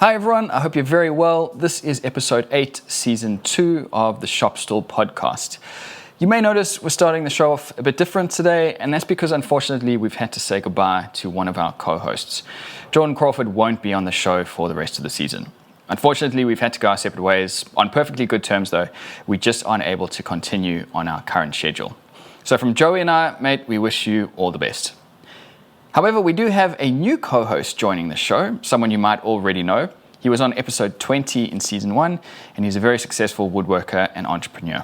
Hi everyone, I hope you're very well. This is episode 8, season 2 of the Shop Stool Podcast. You may notice we're starting the show off a bit different today, and that's because unfortunately we've had to say goodbye to one of our co-hosts. Jordan Crawford won't be on the show for the rest of the season. Unfortunately, we've had to go our separate ways. On perfectly good terms though, we just aren't able to continue on our current schedule. So from Joey and I, mate, we wish you all the best. However, we do have a new co-host joining the show, someone you might already know. He was on episode 20 in season 1, and he's a very successful woodworker and entrepreneur.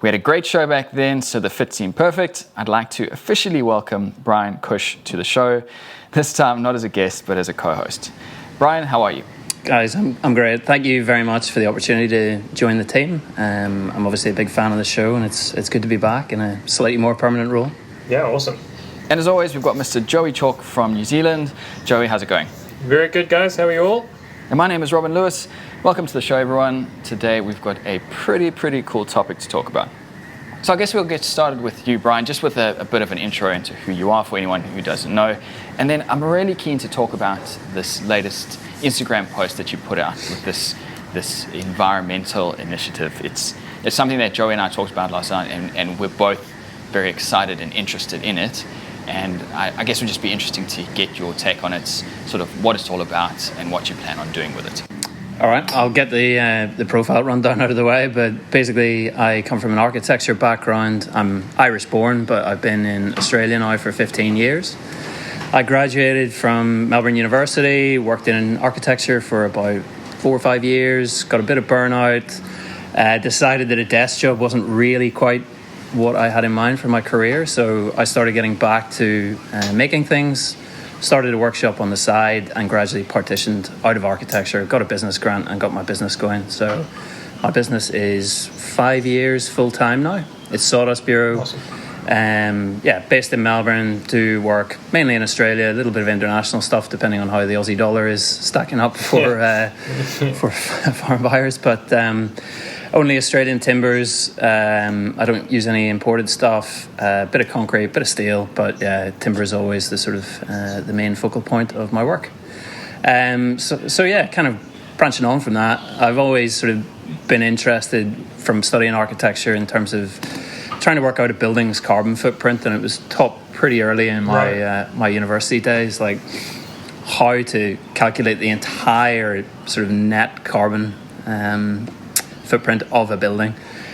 We had a great show back then, so the fit seemed perfect. I'd like to officially welcome Bryan Cush to the show, this time not as a guest, but as a co-host. Bryan, how are you? Guys, I'm great. Thank you very much for the opportunity to join the team. I'm obviously a big fan of the show, and it's good to be back in a slightly more permanent role. Yeah, awesome. And as always, we've got Mr. Joey Chalk from New Zealand. Joey, how's it going? Very good, guys. How are you all? And my name is Robin Lewis. Welcome to the show, everyone. Today we've got a pretty cool topic to talk about. So I guess we'll get started with you, Bryan, just with a bit of an intro into who you are for anyone who doesn't know. And then I'm really keen to talk about this latest Instagram post that you put out with this environmental initiative. It's something that Joey and I talked about last night, and we're both very excited and interested in it. And I guess it would just be interesting to get your take on it, sort of what it's all about and what you plan on doing with it. All right, I'll get the profile rundown out of the way, but basically I come from an architecture background. I'm Irish born, but I've been in Australia now for 15 years. I graduated from Melbourne University, worked in architecture for about 4 or 5 years, got a bit of burnout, decided that a desk job wasn't really quite what I had in mind for my career, so I started getting back to making things, started a workshop on the side, and gradually partitioned out of architecture, got a business grant and got my business going. So my business is 5 years full-time now. It's Sawdust Bureau. Awesome. Based in Melbourne, do work mainly in Australia, a little bit of international stuff depending on how the Aussie dollar is stacking up for foreign buyers, but only Australian timbers. I don't use any imported stuff. Bit of concrete, bit of steel, but timber is always the sort of the main focal point of my work. Kind of branching on from that, I've always sort of been interested from studying architecture in terms of trying to work out a building's carbon footprint, and it was taught pretty early in my university days, like how to calculate the entire sort of net carbon footprint of a building.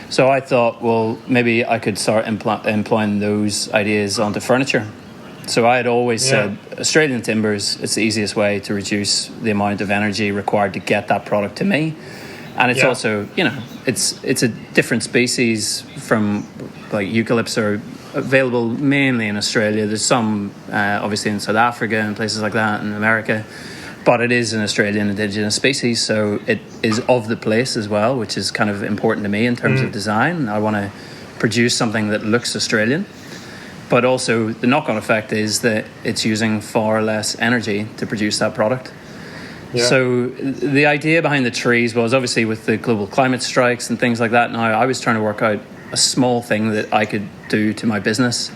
So I thought, well, maybe I could start employing those ideas onto furniture. So I had always said Australian timbers, it's the easiest way to reduce the amount of energy required to get that product to me. And it's also, it's a different species from, like, eucalypts are available mainly in Australia. There's some obviously in South Africa and places like that in America. But it is an Australian indigenous species, so it is of the place as well, which is kind of important to me in terms of design. I want to produce something that looks Australian, but also the knock-on effect is that it's using far less energy to produce that product. Yeah. So the idea behind the trees was obviously with the global climate strikes and things like that. Now I was trying to work out a small thing that I could do to my business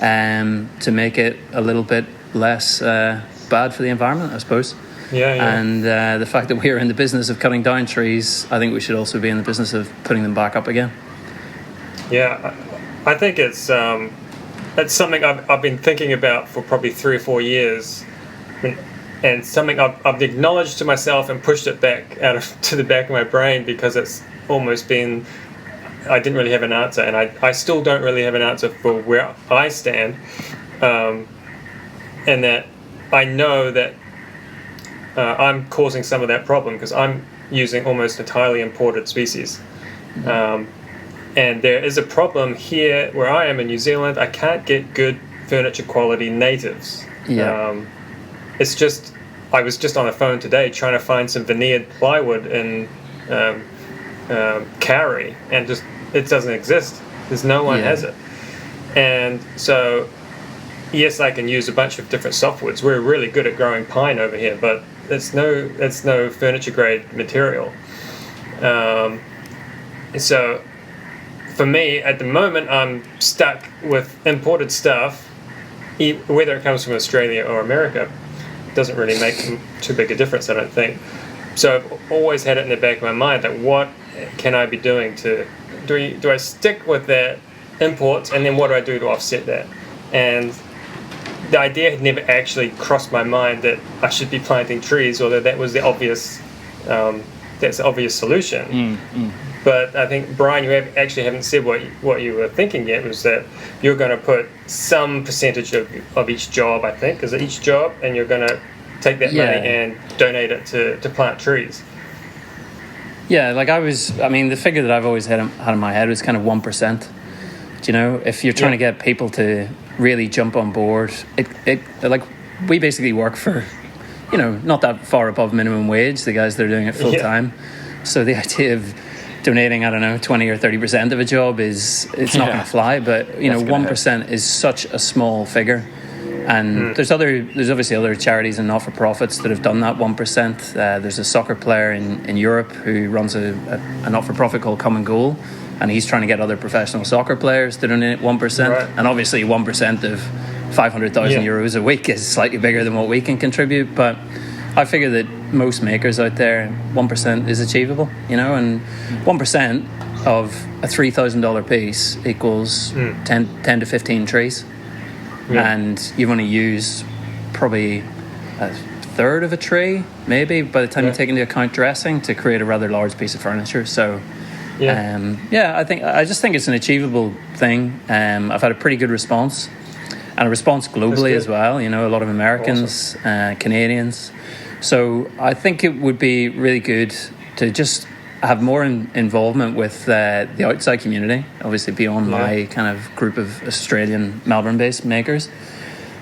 to make it a little bit less bad for the environment, I suppose. And the fact that we are in the business of cutting down trees, I think we should also be in the business of putting them back up again. Yeah, I think it's something I've been thinking about for probably 3 or 4 years, and something I've acknowledged to myself and pushed it back to the back of my brain because it's almost been, I didn't really have an answer, and I still don't really have an answer for where I stand, and that I know that I'm causing some of that problem because I'm using almost entirely imported species. And there is a problem here where I am in New Zealand. I can't get good furniture quality natives. It's just, I was just on the phone today trying to find some veneered plywood in Cowrie, and just, it doesn't exist. There's no one has it. And so, yes, I can use a bunch of different softwoods. We're really good at growing pine over here, but it's no furniture grade material. So for me, at the moment, I'm stuck with imported stuff, whether it comes from Australia or America. Doesn't really make too big a difference, I don't think. So I've always had it in the back of my mind that what can I be doing to do I stick with that imports, and then what do I do to offset that? And the idea had never actually crossed my mind that I should be planting trees, or that was the obvious that's the obvious solution. But I think, Brian, you haven't said what you were thinking yet, was that you're going to put some percentage of each job, I think, is it each job, and you're going to take that money and donate it to plant trees. Yeah, the figure that I've always had in my head was kind of 1%. You know, if you're trying to get people to really jump on board, we basically work for, not that far above minimum wage, the guys that are doing it full time. So the idea of donating, 20 or 30% of a job it's not going to fly. But 1% is such a small figure. And there's obviously other charities and not-for-profits that have done that 1%. There's a soccer player in Europe who runs a not-for-profit called Common Goal, and he's trying to get other professional soccer players to donate 1%. Right. And obviously 1% of 500,000 euros a week is slightly bigger than what we can contribute. But I figure that most makers out there, 1% is achievable, and 1% of a $3,000 piece equals 10 to 15 trees. Yeah. And you've only used probably a third of a tree, maybe, by the time you take into account dressing, to create a rather large piece of furniture. So, I just think it's an achievable thing. I've had a pretty good response, and a response globally as well. A lot of Americans, Canadians. So I think it would be really good to just have more involvement with the outside community, obviously beyond my kind of group of Australian Melbourne-based makers,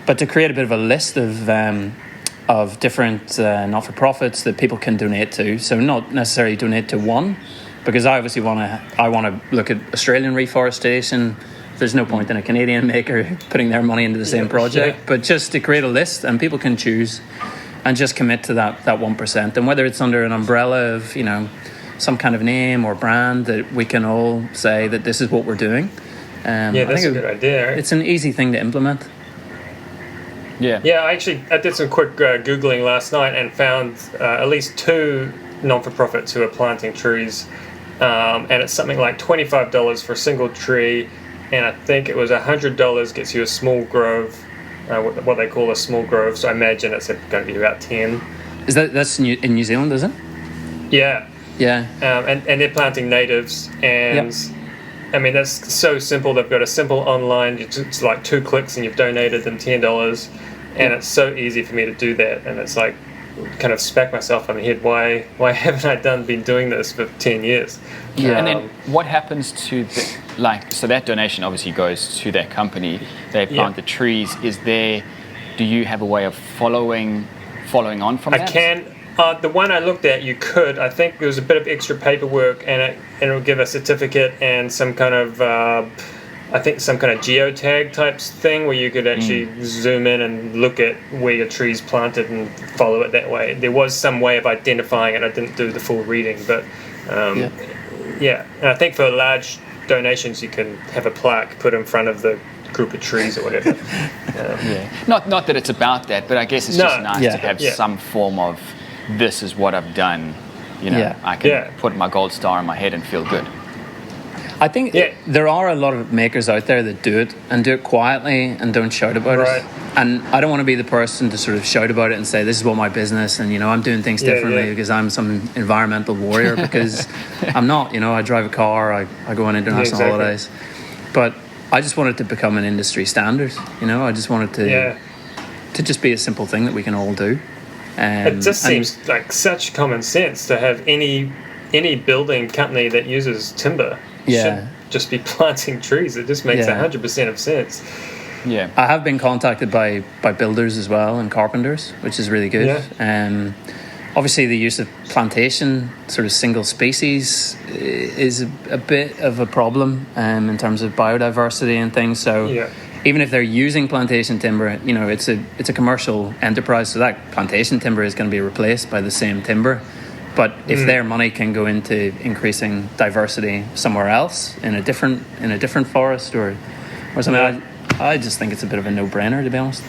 but to create a bit of a list of different not-for-profits that people can donate to. So not necessarily donate to one, because I obviously want to look at Australian reforestation. There's no point in a Canadian maker putting their money into the same project, but just to create a list, and people can choose and just commit to that 1%. And whether it's under an umbrella of some kind of name or brand, that we can all say that this is what we're doing. That's a good idea. It's an easy thing to implement. I did some quick Googling last night and found at least 2 non-for-profits who are planting trees, and it's something like $25 for a single tree, and I think it was $100 gets you a small grove, what they call a small grove. So I imagine it's going to be about 10. That's in New Zealand, is it? Yeah. Yeah. And they're planting natives, and that's so simple. They've got a simple online, it's like 2 clicks and you've donated them $10, and it's so easy for me to do that. And it's like, kind of smack myself on the head. Why haven't I been doing this for 10 years? Yeah. And then what happens to so that donation obviously goes to that company. They plant the trees. Do you have a way of following on from that? I can. The one I looked at, you could. I think there was a bit of extra paperwork, and it'll give a certificate and some kind of, some kind of geotag type thing where you could actually zoom in and look at where your tree's planted and follow it that way. There was some way of identifying it. I didn't do the full reading, but And I think for large donations, you can have a plaque put in front of the group of trees or whatever. Not that it's about that, but I guess it's just nice to have some form of, this is what I've done. I can put my gold star on my head and feel good. I think there are a lot of makers out there that do it quietly and don't shout about it. And I don't want to be the person to sort of shout about it and say, this is what my business, and I'm doing things differently because I'm some environmental warrior, because I'm not. I drive a car, I go on international holidays, but I just want it to become an industry standard. I just want it to just be a simple thing that we can all do. It just seems like such common sense to have any building company that uses timber should just be planting trees. It just makes 100% of sense. Yeah, I have been contacted by builders as well and carpenters, which is really good. Obviously, the use of plantation, sort of single species, is a bit of a problem in terms of biodiversity and things. So. Even if they're using plantation timber, it's a commercial enterprise, so that plantation timber is going to be replaced by the same timber. But if their money can go into increasing diversity somewhere else in a different forest or something, I just think it's a bit of a no-brainer, to be honest.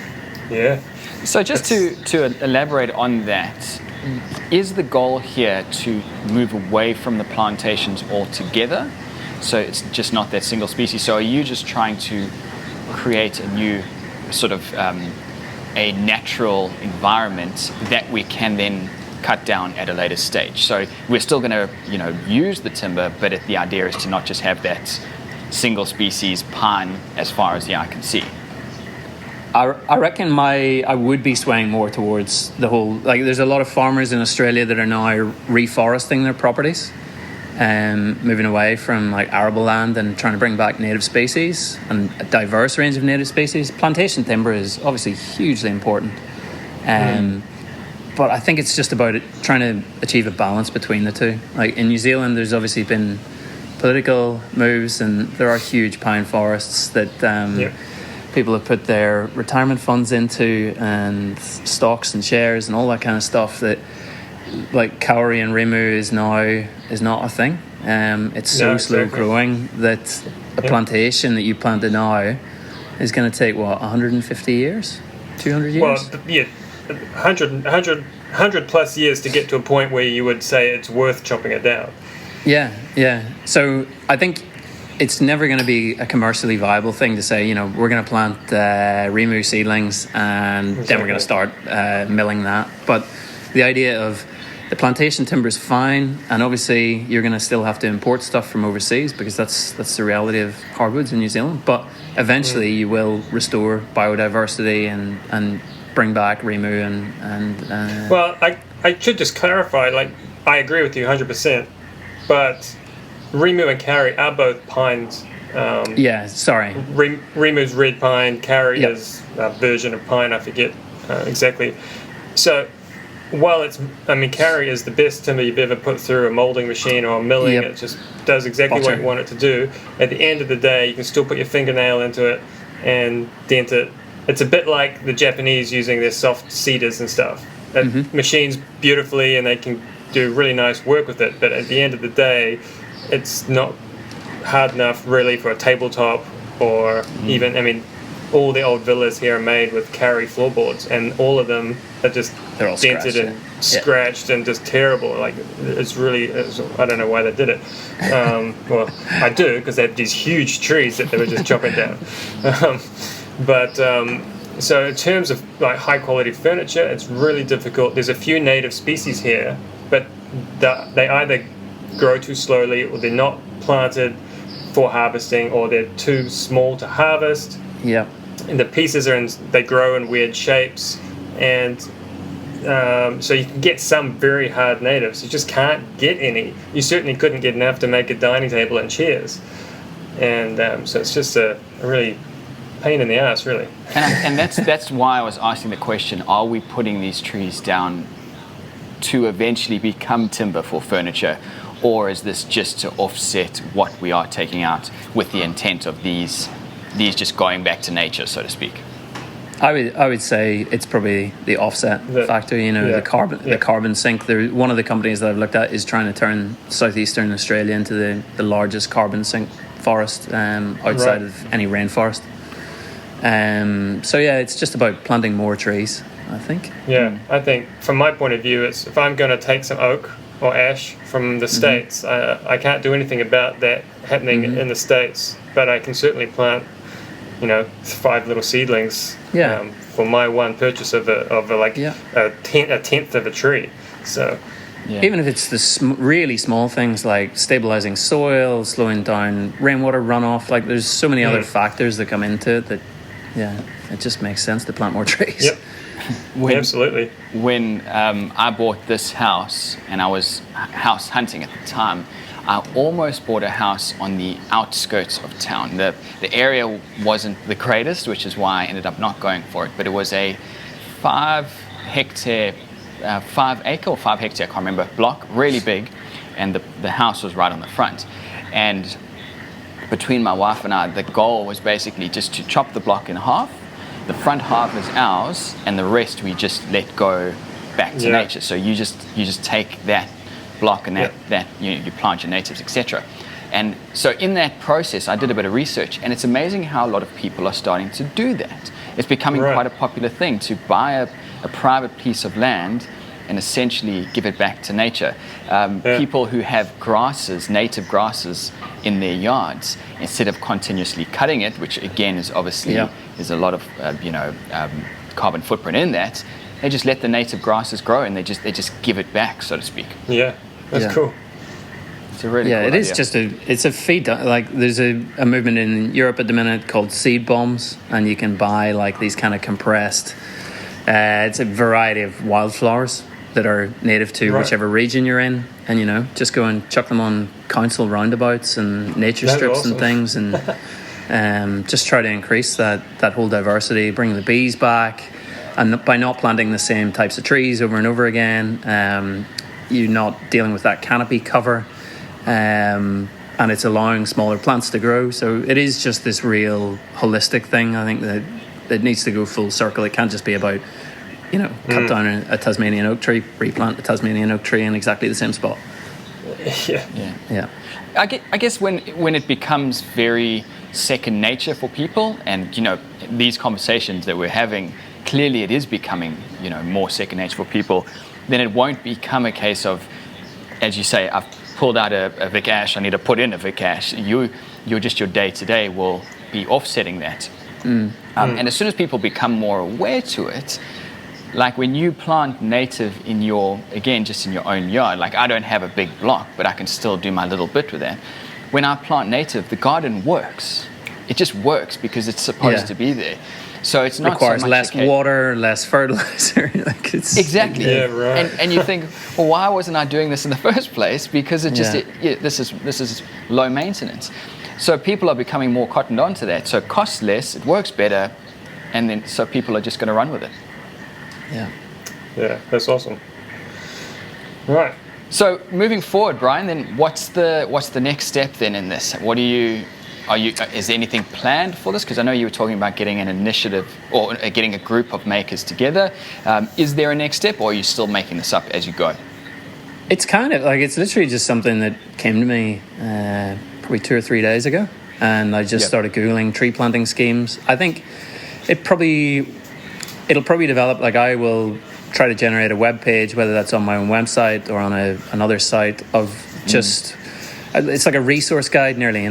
So just to elaborate on that, is the goal here to move away from the plantations altogether? So it's just not that single species. So are you just trying to create a new sort of a natural environment that we can then cut down at a later stage? So we're still going to, use the timber, but the idea is to not just have that single species pine as far as the eye can see. I reckon I would be swaying more towards the whole, like there's a lot of farmers in Australia that are now reforesting their properties and moving away from like arable land and trying to bring back native species and a diverse range of native species. Plantation timber is obviously hugely important. But I think it's just about trying to achieve a balance between the two. Like in New Zealand, there's obviously been political moves and there are huge pine forests that people have put their retirement funds into and stocks and shares and all that kind of stuff that like kauri and rimu is not a thing. It's so slow growing that a plantation that you planted now is going to take 150 years, 200 years. Well, 100 plus years to get to a point where you would say it's worth chopping it down. Yeah. So I think it's never going to be a commercially viable thing to say, we're going to plant rimu seedlings and then we're going to start milling that. But the idea of the plantation timber is fine, and obviously you're going to still have to import stuff from overseas because that's the reality of hardwoods in New Zealand. But eventually you will restore biodiversity and bring back rimu and Well, I should just clarify, like, I agree with you 100%, but rimu and kauri are both pines. Rimu's red pine, kauri is a version of pine, I forget exactly. So while kauri is the best timber you've ever put through a molding machine or a milling, it just does exactly what you want it to do. At the end of the day, you can still put your fingernail into it and dent it. It's a bit like the Japanese using their soft cedars and stuff. It machines beautifully and they can do really nice work with it, but at the end of the day, it's not hard enough really for a tabletop or even, all the old villas here are made with kauri floorboards and all of them are just all dented and scratched and just terrible. Like, I don't know why they did it. Well, I do, because they had these huge trees that they were just chopping down. So in terms of like high quality furniture, it's really difficult. There's a few native species here, but they either grow too slowly or they're not planted for harvesting or they're too small to harvest. And the pieces they grow in weird shapes, and so you can get some very hard natives. You just can't get any. You certainly couldn't get enough to make a dining table and chairs, and so it's just a really pain in the ass, really. And that's why I was asking the question: are we putting these trees down to eventually become timber for furniture, or is this just to offset what we are taking out with the intent of these just going back to nature, so to speak? I would say it's probably the offset factor. The carbon sink. One of the companies that I've looked at is trying to turn southeastern Australia into the largest carbon sink forest outside of any rainforest. It's just about planting more trees, I think. I think from my point of view, it's if I'm going to take some oak or ash from the States, I can't do anything about that happening in the States, but I can certainly plant 5 little seedlings for my one purchase of a tenth of a tree. So even if it's the really small things like stabilizing soil, slowing down rainwater runoff, like there's so many other factors that come into it that it just makes sense to plant more trees. Absolutely. When I bought this house, and I was house hunting at the time, I almost bought a house on the outskirts of town. The area wasn't the greatest, which is why I ended up not going for it. But it was a 5 hectare, I can't remember, block, really big, and the house was right on the front. And between my wife and I, the goal was basically just to chop the block in half. The front half is ours, and the rest we just let go back to nature. So you just take that block and that you plant your natives, etc. And so in that process, I did a bit of research, and it's amazing how a lot of people are starting to do that. It's becoming quite a popular thing to buy a private piece of land and essentially give it back to nature. People who have grasses, native grasses in their yards, instead of continuously cutting it, which again is obviously there's a lot of carbon footprint in that, they just let the native grasses grow and they just give it back, so to speak. Yeah, that's cool. It's a really cool it is idea. it's a feed. Like there's a movement in Europe at the minute called seed bombs, and you can buy like these kind of compressed. It's a variety of wildflowers that are native to whichever region you're in, and just go and chuck them on council roundabouts and nature strips and things, and just try to increase that whole diversity, bring the bees back, and by not planting the same types of trees over and over again, you're not dealing with that canopy cover. And it's allowing smaller plants to grow. So it is just this real holistic thing. I think that it needs to go full circle. It can't just be about, cut down a Tasmanian oak tree, replant a Tasmanian oak tree in exactly the same spot. Yeah. I guess when it becomes very second nature for people, and these conversations that we're having, clearly it is becoming more second nature for people, then it won't become a case of, as you say, I've pulled out a Vic Ash, I need to put in a Vic Ash. Your day-to-day will be offsetting that. And as soon as people become more aware to it, like when you plant native in your own yard, like I don't have a big block, but I can still do my little bit with that. When I plant native, the garden works. It just works because it's supposed to be there. So it's not requires so much less water, less fertilizer. Exactly. Yeah, right. And you think, well, why wasn't I doing this in the first place? Because this is low maintenance. So people are becoming more cottoned onto that. So it costs less, it works better, and then so people are just going to run with it. Yeah, that's awesome. Right. So moving forward, Bryan, then what's the next step then in this? Is there anything planned for this? Because I know you were talking about getting an initiative or getting a group of makers together. Is there a next step, or are you still making this up as you go? It's kind of like, it's literally just something that came to me probably 2 or 3 days ago, and I just started Googling tree planting schemes. I think it'll probably develop. Like I will try to generate a web page, whether that's on my own website or on another site, of just it's like a resource guide nearly,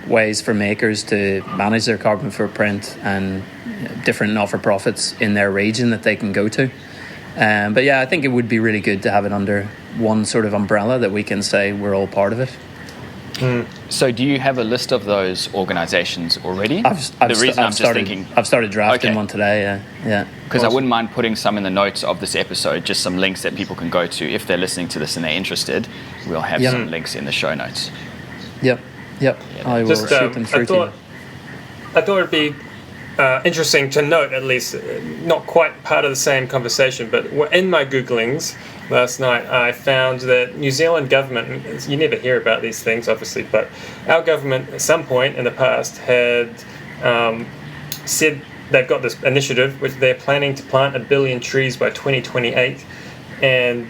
ways for makers to manage their carbon footprint and different not-for-profits in their region that they can go to. But yeah, I think it would be really good to have it under one sort of umbrella that we can say we're all part of it. So do you have a list of those organizations already? I've started drafting one today, yeah. Because I wouldn't mind putting some in the notes of this episode, just some links that people can go to. If they're listening to this and they're interested, we'll have some links in the show notes. Yep. I will shoot them through to you. I thought it'd be interesting to note, at least, not quite part of the same conversation, but in my Googlings last night, I found that New Zealand government, you never hear about these things, obviously, but our government at some point in the past had said they've got this initiative which they're planning to plant 1 billion trees by 2028, and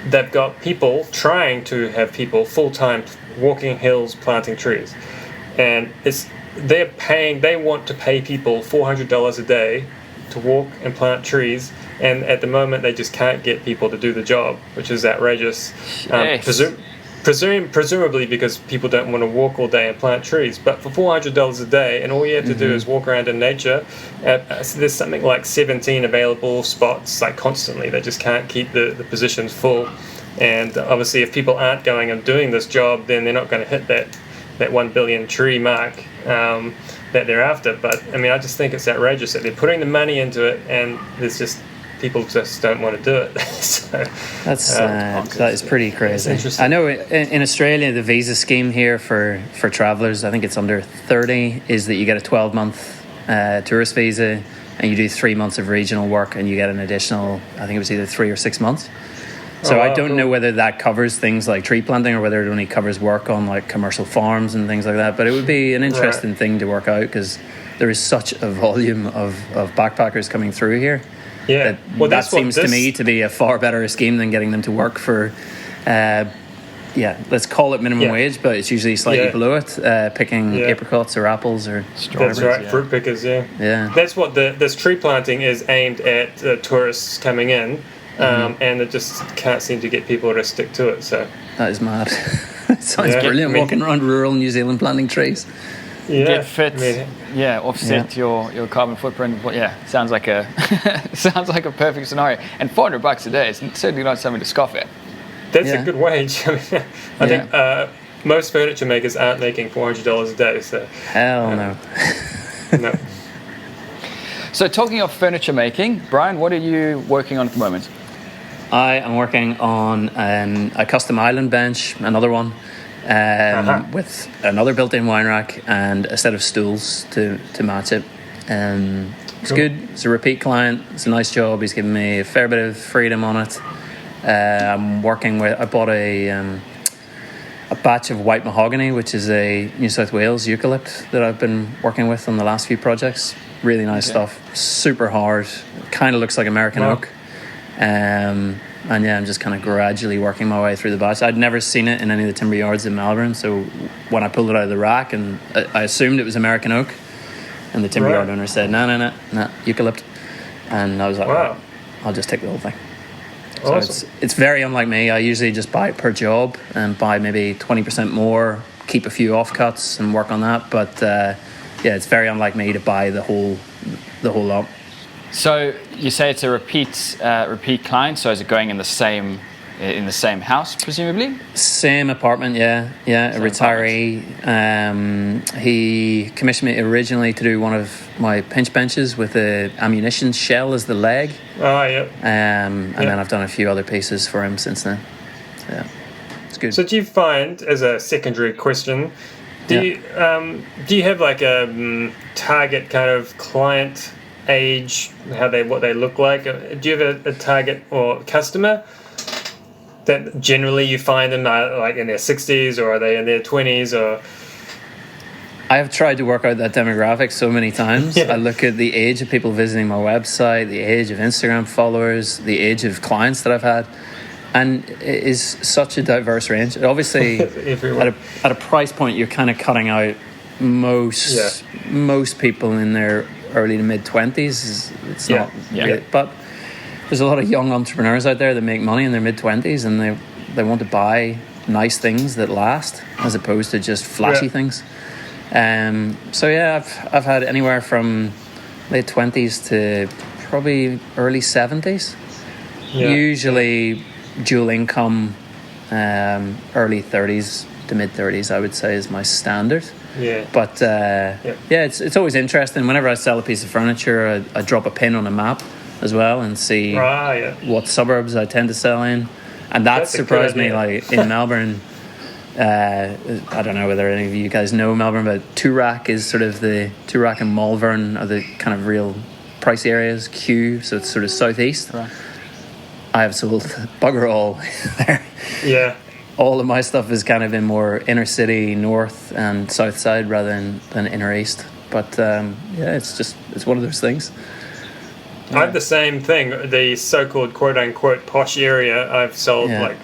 they've got people trying to have people full-time walking hills planting trees, and they want to pay people $400 a day to walk and plant trees, and at the moment they just can't get people to do the job, which is outrageous. Presumably because people don't want to walk all day and plant trees. But for $400 a day, and all you have to do is walk around in nature, there's something like 17 available spots, like constantly. They just can't keep the positions full. And obviously if people aren't going and doing this job, then they're not going to hit that 1 billion tree mark that they're after. But I mean, I just think it's outrageous that they're putting the money into it, and there's just people just don't want to do it. So, that is pretty crazy. I know in Australia the visa scheme here for travellers, I think it's under 30, is that you get a 12-month tourist visa, and you do 3 months of regional work, and you get an additional, I think it was either 3 or 6 months. So I don't know whether that covers things like tree planting or whether it only covers work on like commercial farms and things like that. But it would be an interesting thing to work out, because there is such a volume of backpackers coming through here. Yeah, that seems to me to be a far better scheme than getting them to work for let's call it minimum wage, but it's usually slightly below it, picking apricots or apples or strawberries. That's right, fruit pickers, Yeah. That's what this tree planting is aimed at, tourists coming in, and it just can't seem to get people to stick to it, so. That is mad. It sounds brilliant, walking around rural New Zealand planting trees. Yeah. Get fit, offset your carbon footprint. Well, sounds like a perfect scenario. And $400 a day is certainly not something to scoff at. That's a good wage. I think most furniture makers aren't making $400 a day. So hell no. No. So talking of furniture making, Bryan, what are you working on at the moment? I am working on a custom island bench, another one. With another built-in wine rack and a set of stools to match it. It's good. It's a repeat client. It's a nice job. He's given me a fair bit of freedom on it. I'm working with. I bought a batch of white mahogany, which is a New South Wales eucalypt that I've been working with on the last few projects. Really nice stuff. Super hard. Kind of looks like American oak. And I'm just kind of gradually working my way through the batch. I'd never seen it in any of the timber yards in Melbourne, so when I pulled it out of the rack, and I assumed it was American oak, and the timber yard owner said, no, eucalypt. And I was like, wow, I'll just take the whole thing. Awesome. So it's very unlike me. I usually just buy it per job and buy maybe 20% more, keep a few offcuts and work on that. But it's very unlike me to buy the whole lot. So you say it's a repeat client. So is it going in the same house, presumably? Same apartment, yeah. A retiree. He commissioned me originally to do one of my pinch benches with the ammunition shell as the leg. Oh, yeah. And then I've done a few other pieces for him since then. Yeah, it's good. So do you find, as a secondary question, do you have like a target kind of client age, what they look like? Do you have a target or customer that generally you find them like in their 60s, or are they in their 20s? Or I have tried to work out that demographic so many times. I look at the age of people visiting my website, the age of Instagram followers, the age of clients that I've had, and it is such a diverse range. Obviously, at a price point, you're kind of cutting out most people in their early to mid 20s. It's not really, but there's a lot of young entrepreneurs out there that make money in their mid 20s, and they want to buy nice things that last as opposed to just flashy things. I've had anywhere from late 20s to probably early 70s. Usually dual income, early 30s to mid 30s, I would say, is my standard. But it's always interesting. Whenever I sell a piece of furniture, I drop a pin on a map as well and see what suburbs I tend to sell in, and that surprised me. Like in Melbourne, I don't know whether any of you guys know Melbourne, but Toorak is sort of the Toorak and Malvern are the kind of real price areas. Kew, so it's sort of southeast. I have sold bugger all there. All of my stuff is kind of in more inner city, north and south side rather than inner east. But it's one of those things. I have the same thing. The so-called quote-unquote posh area, I've sold like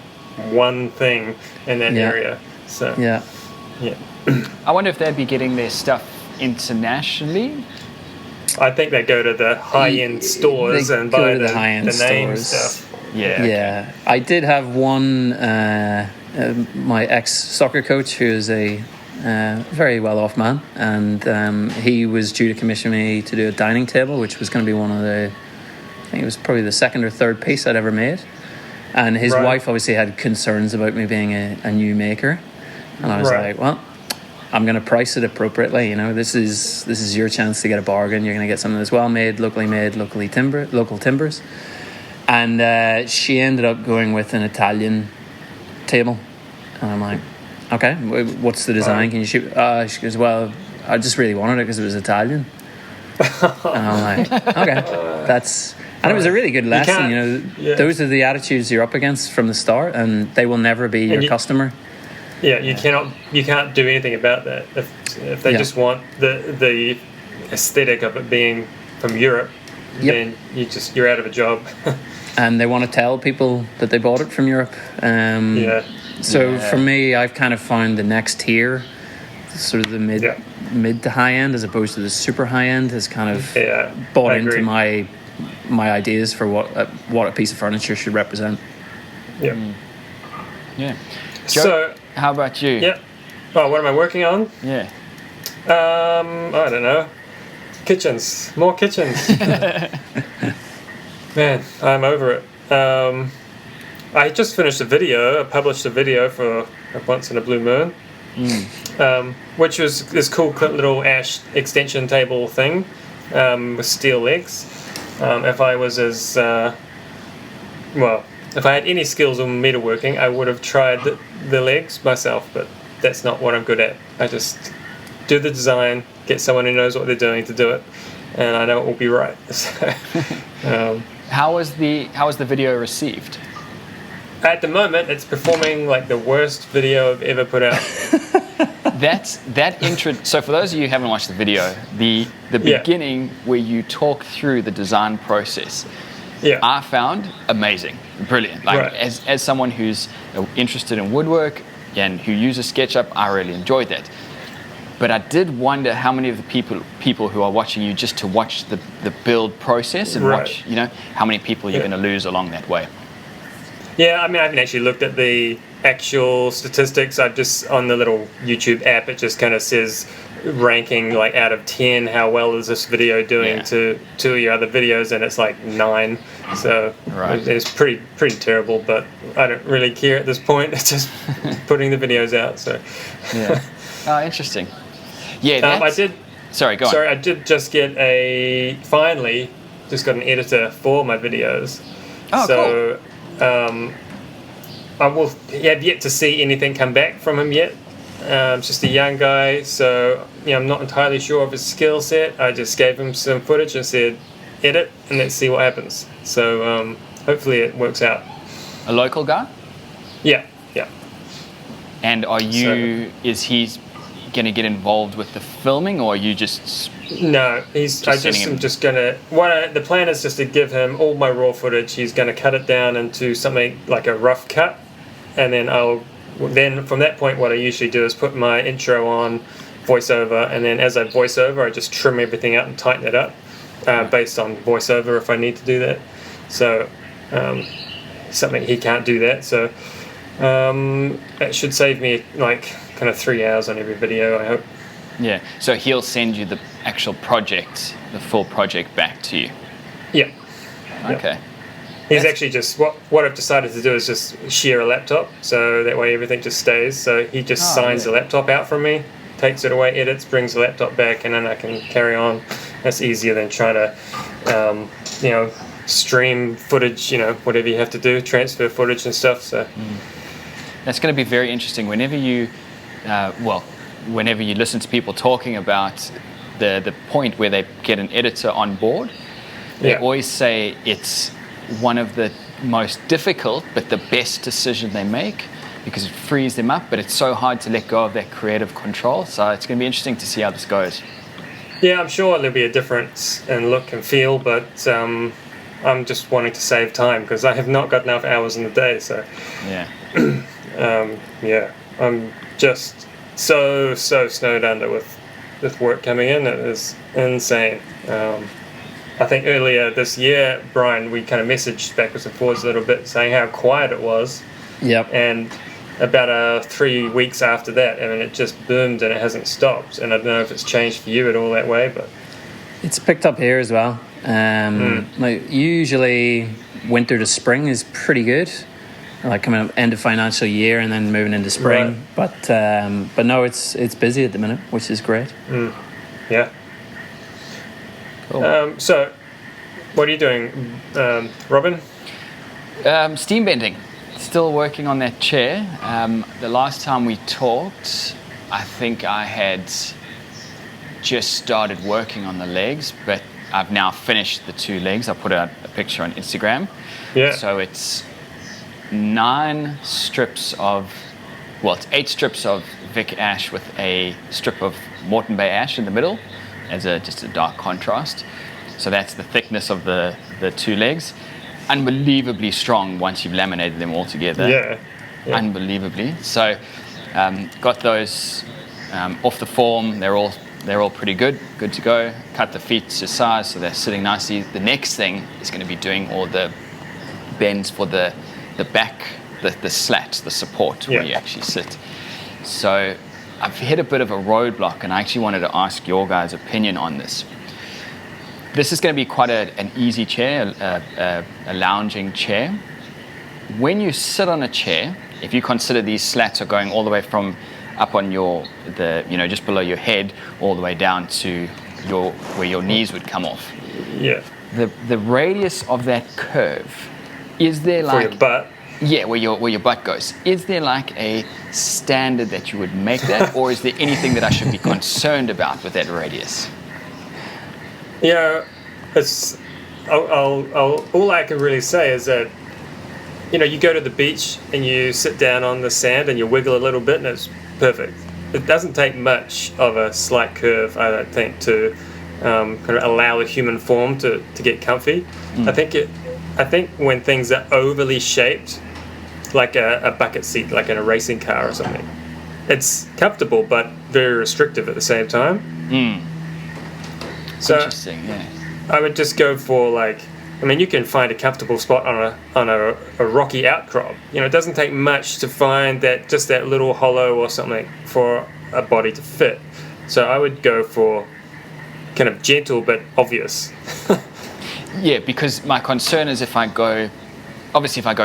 one thing in that area. So I wonder if they'd be getting their stuff internationally. I think they go to the high-end stores and buy the name stuff. I did have one. My ex-soccer coach, who is a very well-off man, and he was due to commission me to do a dining table, which was going to be one of I think it was probably the second or third piece I'd ever made. And his wife obviously had concerns about me being a new maker, and I was like, well, I'm going to price it appropriately. This is your chance to get a bargain. You're going to get something that's well made, local timbers. And she ended up going with an Italian table, and I'm like, okay, what's the design? Can you shoot? She goes, well, I just really wanted it because it was Italian. And I'm like, okay, and it was a really good lesson. Those are the attitudes you're up against from the start, and they will never be your customer. You can't do anything about that. If they just want the aesthetic of it being from Europe, then you're out of a job. and they want to tell people that they bought it from Europe. So for me, I've kind of found the next tier, sort of the mid to high end, as opposed to the super high end, has kind of bought into my ideas for what a piece of furniture should represent. Yeah. Yeah. Joe, So, how about you? Yeah. Oh, what am I working on? Yeah. I don't know. Kitchens. More kitchens. Man, I'm over it. I just finished a video. I published a video for Once in a Blue Moon, which was this cool little ash extension table thing with steel legs. If I was if I had any skills on metalworking, I would have tried the legs myself, but that's not what I'm good at. I just do the design, get someone who knows what they're doing to do it, and I know it will be right. How was the video received? At the moment, it's performing like the worst video I've ever put out. That intro. So for those of you who haven't watched the video, the beginning where you talk through the design process, I found amazing, brilliant. Like as someone who's interested in woodwork and who uses SketchUp, I really enjoyed that. But I did wonder how many of the people who are watching you just to watch the build process and watch, how many people you're going to lose along that way. Yeah, I mean, I haven't actually looked at the actual statistics. I just, on the little YouTube app, it just kind of says ranking like out of 10, how well is this video doing to two of your other videos, and it's like 9. So it's pretty terrible, but I don't really care at this point. It's just putting the videos out. So Oh, interesting. Yeah, I did. Sorry, go on. Sorry, I did just get finally got an editor for my videos. Oh, so, cool. I have yet to see anything come back from him yet. Just a young guy, so I'm not entirely sure of his skill set. I just gave him some footage and said, edit, and let's see what happens. So hopefully it works out. A local guy? Yeah. And is he going to get involved with the filming, or are you just... No, the plan is just to give him all my raw footage. He's going to cut it down into something like a rough cut, and then from that point, what I usually do is put my intro on, voiceover, and then as I voice over, I just trim everything out and tighten it up based on voiceover if I need to do that. So something he can't do that. So it should save me like kind of 3 hours on every video, I hope. Yeah, so he'll send you the actual project, the full project back to you. Yeah. Okay. He's actually just what I've decided to do is just share a laptop, so that way everything just stays. So he just signs the laptop out from me, takes it away, edits, brings the laptop back, and then I can carry on. That's easier than trying to, stream footage, whatever you have to do, transfer footage and stuff. So that's going to be very interesting. Whenever you listen to people talking about the point where they get an editor on board, they always say it's one of the most difficult but the best decision they make, because it frees them up, but it's so hard to let go of that creative control. So it's going to be interesting to see how this goes. Yeah, I'm sure there'll be a difference in look and feel, but I'm just wanting to save time because I have not got enough hours in the day. So I'm just so snowed under with work coming in. It is insane. I think earlier this year, Brian, we kind of messaged backwards and forwards a little bit saying how quiet it was. Yep. And about 3 weeks after that, I mean, it just boomed and it hasn't stopped. And I don't know if it's changed for you at all that way, but it's picked up here as well. Like usually winter to spring is pretty good, like coming up end of financial year and then moving into spring. Right. But no, it's busy at the minute, which is great. Yeah. Cool. So, what are you doing, Robin? Steam bending. Still working on that chair. The last time we talked, I think I had just started working on the legs, but I've now finished the 2 legs. I put out a picture on Instagram. Yeah. So it's 8 strips of Vic ash with a strip of Moreton Bay ash in the middle as just a dark contrast. So that's the thickness of the 2 legs. unbelievably strong once you've laminated them all together. Yeah. Unbelievably. So got those off the form. They're all pretty good to go. Cut the feet to size so they're sitting nicely. The next thing is going to be doing all the bends for the back, the slats, the support where you actually sit. So I've hit a bit of a roadblock, and I actually wanted to ask your guys' opinion on this. This is going to be quite an easy chair, a lounging chair. When you sit on a chair, if you consider these slats are going all the way from up on just below your head, all the way down to where your knees would come off. Yeah. The radius of that curve, is there for your butt? Yeah, where your butt goes. Is there like a standard that you would make that, or is there anything that I should be concerned about with that radius? Yeah, it's. All I can really say is that, you go to the beach and you sit down on the sand and you wiggle a little bit and it's perfect. It doesn't take much of a slight curve, I don't think, to kind of allow the human form to get comfy. I think when things are overly shaped, like a bucket seat, like in a racing car or something, it's comfortable but very restrictive at the same time. So interesting, yeah. I would just go for you can find a comfortable spot on a rocky outcrop. It doesn't take much to find that little hollow or something for a body to fit. So I would go for kind of gentle but obvious. Yeah, because my concern is if I go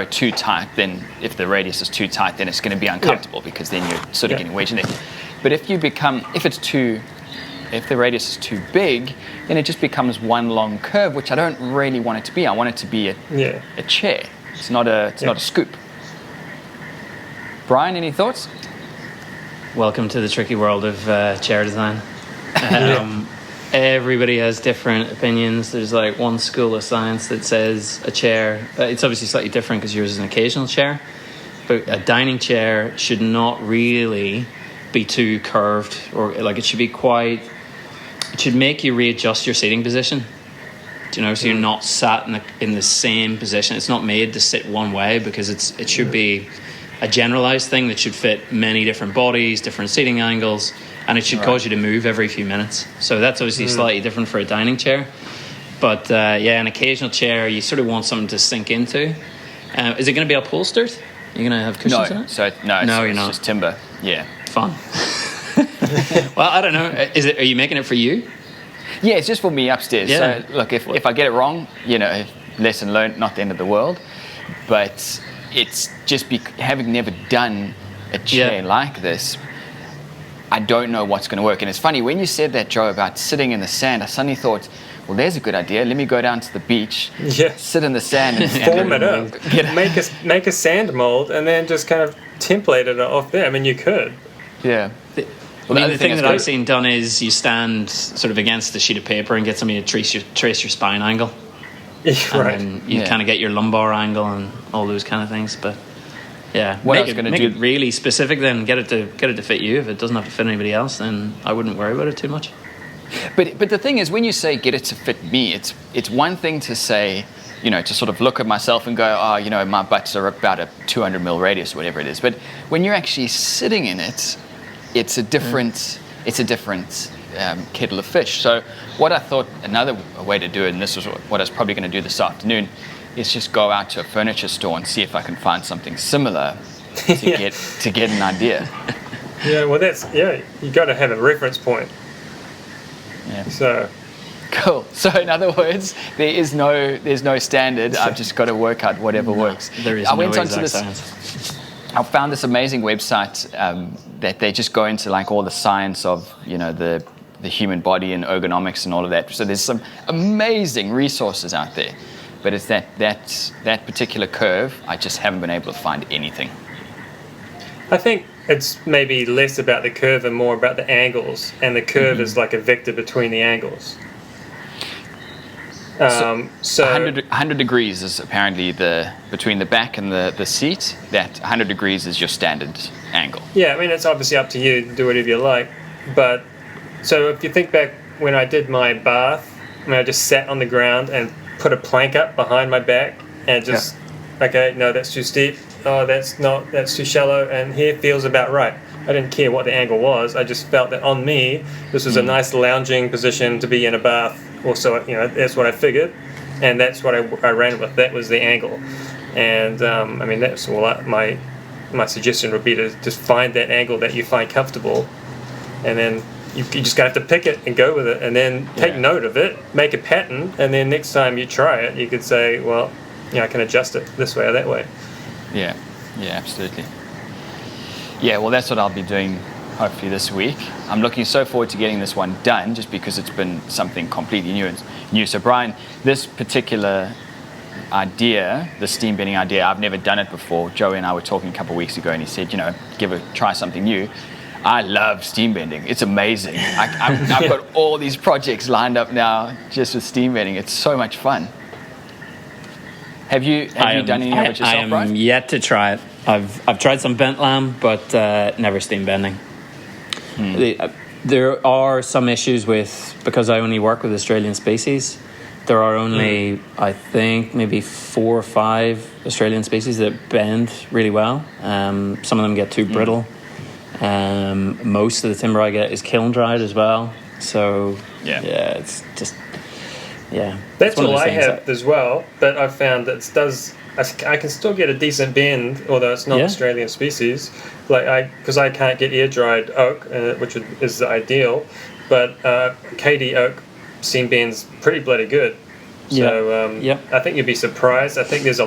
too tight, then if the radius is too tight, then it's going to be uncomfortable because then you're sort of getting wedged in it. But if the radius is too big, then it just becomes one long curve, which I don't really want it to be. I want it to be a chair. It's not a scoop. Brian, any thoughts? Welcome to the tricky world of chair design. Everybody has different opinions. There's like one school of science that says a chair, it's obviously slightly different because yours is an occasional chair, but a dining chair should not really be too curved, or it should be it should make you readjust your seating position. So you're not sat in the same position. It's not made to sit one way because it should be a generalized thing that should fit many different bodies, different seating angles, and it should cause you to move every few minutes. So that's obviously slightly different for a dining chair. But an occasional chair, you sort of want something to sink into. Is it going to be upholstered? You're going to have cushions in it? It's just timber. Yeah. Fun. Well, I don't know. Are you making it for you? Yeah, it's just for me upstairs. Yeah. So look, if I get it wrong, lesson learned, not the end of the world. But it's just having never done a chair like this, I don't know what's going to work. And it's funny, when you said that, Joe, about sitting in the sand, I suddenly thought, well, there's a good idea. Let me go down to the beach, sit in the sand and form it up. Make a sand mold and then just kind of template it off there. I mean, you could. Yeah. The thing that I've seen done is you stand sort of against a sheet of paper and get somebody to trace your spine angle. Right. And you kind of get your lumbar angle and all those kind of things. But make it really specific. Then get it to fit you. If it doesn't have to fit anybody else, then I wouldn't worry about it too much. But the thing is, when you say get it to fit me, it's one thing to say, to sort of look at myself and go, my butts are about a 200 mil radius, whatever it is. But when you're actually sitting in it, it's a different kettle of fish. So what I thought another way to do it, and this is what I was probably going to do this afternoon, is just go out to a furniture store and see if I can find something similar to get an idea. Yeah, well, you got to have a reference point. Yeah. So cool. So in other words, there's no standard. I've just got to work out whatever works. There is science. I found this amazing website that they just go into like all the science of the human body and ergonomics and all of that. So there's some amazing resources out there, but it's that particular curve. I just haven't been able to find anything. I think it's maybe less about the curve and more about the angles, and the curve is like a vector between the angles. So 100 degrees is apparently between the back and the seat. That 100 degrees is your standard angle. Yeah, I mean, it's obviously up to you to do whatever you like. But so if you think back when I did my bath, I just sat on the ground and put a plank up behind my back and just okay, no, that's too steep. Oh, that's too shallow, and here feels about right. I didn't care what the angle was. I just felt that on me, this was a nice lounging position to be in a bath. Also, that's what I figured, and that's what I ran with. That was the angle, and that's all. My suggestion would be to just find that angle that you find comfortable, and then you just gotta have to pick it and go with it, and then take note of it, make a pattern, and then next time you try it, you could say, well, I can adjust it this way or that way. Yeah, absolutely. Yeah, well, that's what I'll be doing hopefully this week. I'm looking so forward to getting this one done, just because it's been something completely new. So Bryan, this particular idea, the steam bending idea, I've never done it before. Joey and I were talking a couple of weeks ago, and he said, try something new. I love steam bending. It's amazing. I've got all these projects lined up now just with steam bending. It's so much fun. Have you done any of it yourself, Bryan? I am yet to try it. I've tried some bent lamb, but never steam bending. There are some issues because I only work with Australian species. There are only, I think, maybe 4 or 5 Australian species that bend really well. Some of them get too brittle. Most of the timber I get is kiln dried as well. So it's just That's all I have as well. But I've found that I can still get a decent bend, although it's not Australian species. Because I can't get air dried oak, which is the ideal. But KD oak steam bends pretty bloody good. So I think you'd be surprised. I think there's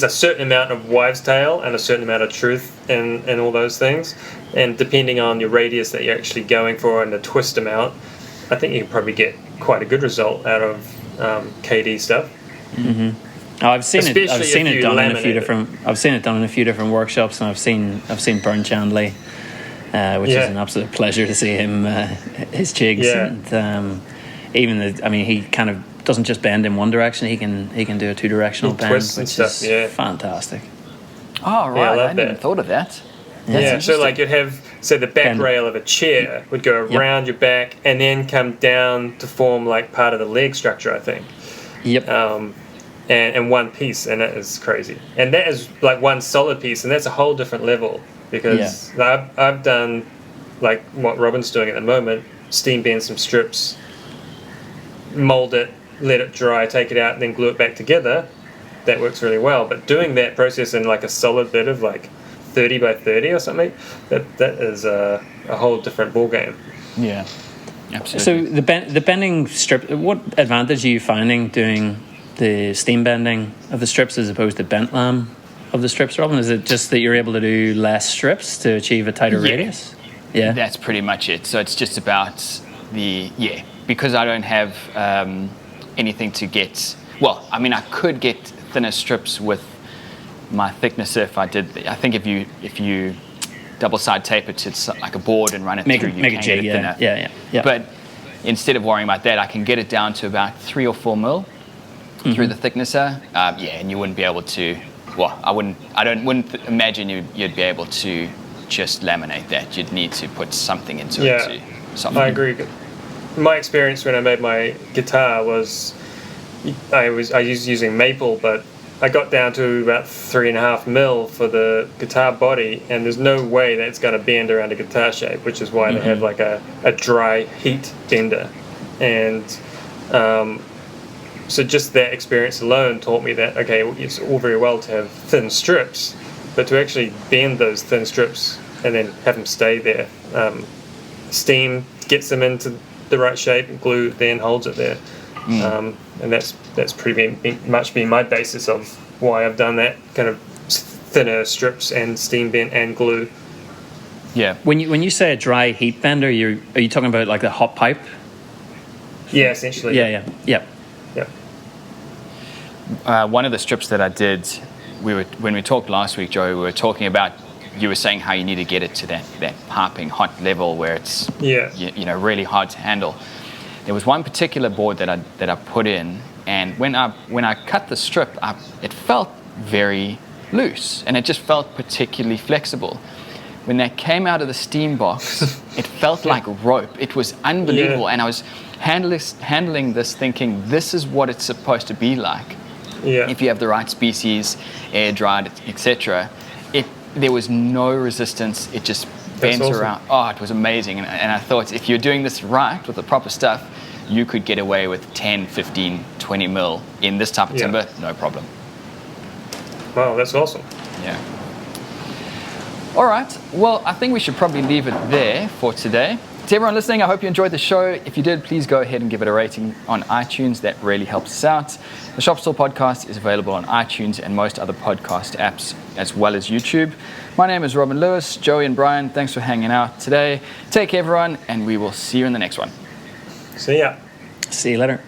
a certain amount of wives' tale and a certain amount of truth in all those things. And depending on your radius that you're actually going for and the twist amount, I think you can probably get quite a good result out of KD stuff. Mm-hmm. I've seen it done in a few different workshops, and I've seen Bern Chandley, which is an absolute pleasure to see him his jigs. And he kind of doesn't just bend in one direction; he can do a 2-directional bend, which is fantastic. Oh right, I hadn't even thought of that. So you'd have the back rail of a chair would go around your back and then come down to form part of the leg structure, I think. Yep. And one piece, and that is crazy. And that is one solid piece, and that's a whole different level, because I've done what Robin's doing at the moment, steam bend some strips, mold it, let it dry, take it out, and then glue it back together. That works really well. But doing that process in a solid bit of 30 by 30 or something, that is a whole different ball game. Yeah, absolutely. So the bending strip, what advantage are you finding doing the steam bending of the strips as opposed to bent lamb of the strips, Robin? Is it just that you're able to do less strips to achieve a tighter radius? Yeah, that's pretty much it. So it's just about because I don't have anything to get. Well, I could get thinner strips with my thicknesser if I did. I think if you double side tape it to like a board and run it through, you can get it thinner. Yeah. But instead of worrying about that, I can get it down to about 3 or 4 mil through the thicknesser. And you wouldn't be able to. Well, I wouldn't imagine you'd be able to just laminate that. You'd need to put something into it to soften. I agree. My experience when I made my guitar was I was using maple, but I got down to about 3.5 mil for the guitar body, and there's no way that's going to bend around a guitar shape, which is why they have a dry heat bender. And so just that experience alone taught me that, okay, it's all very well to have thin strips, but to actually bend those thin strips and then have them stay there. Steam gets them into the right shape, and glue then holds it there. And that's pretty much been my basis of why I've done that kind of thinner strips and steam bend and glue. Yeah. When you say a dry heat bender, are you talking about like the hot pipe? Yeah, essentially. Yeah. One of the strips that I did, when we talked last week, Joey, we were talking about. You were saying how you need to get it to that piping hot level where it's really hard to handle. There was one particular board that I put in, and when I cut the strip, it felt very loose, and it just felt particularly flexible. When that came out of the steam box, it felt like rope. It was unbelievable, and I was handling this thinking, this is what it's supposed to be like. Yeah. if you have the right species, air dried, etc., there was no resistance. It just bent awesome. around. Oh, it was amazing. And I thought, if you're doing this right with the proper stuff, you could get away with 10, 15, 20 mil in this type of timber, no problem. Wow, that's awesome. Yeah. All right. Well, I think we should probably leave it there for today. To everyone listening, I hope you enjoyed the show. If you did, please go ahead and give it a rating on iTunes. That really helps us out. The Shop Stool Podcast is available on iTunes and most other podcast apps, as well as YouTube. My name is Robin Lewis. Joey and Brian, thanks for hanging out today. Take care, everyone, and we will see you in the next one. See ya. See you later.